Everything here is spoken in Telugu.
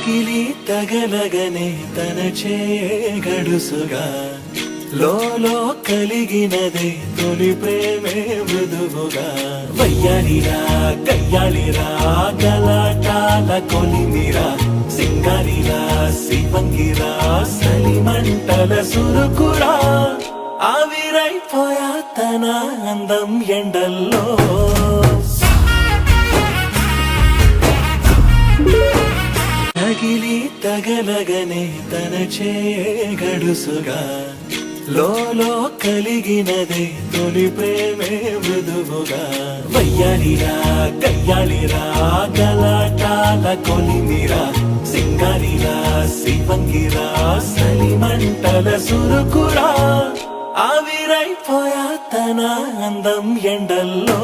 తగిలి తగలగనే తన గడుసుగా లోలో కలిగినదే తొలి ప్రేమే మృదువుగా వయ్యాలిరా కయ్యాలిరా గలాటాల కొలిమిరా సింగారిరా శివంగిరా సలిమంటల సురుకురా ఆవిరైపోయా తన అందం ఎండల్లో తగిలి తగలగనే తన గడుసుగా లోలో కలిగినదే తొలి ప్రేమే మృదువుగా వయ్యాలిరా కయ్యాలిరా గలాటాల కొలిమిరా సింగారిరా శివంగిరా సలిమంటల సురుకురా ఆవిరైపోయా తన అందం ఎండల్లో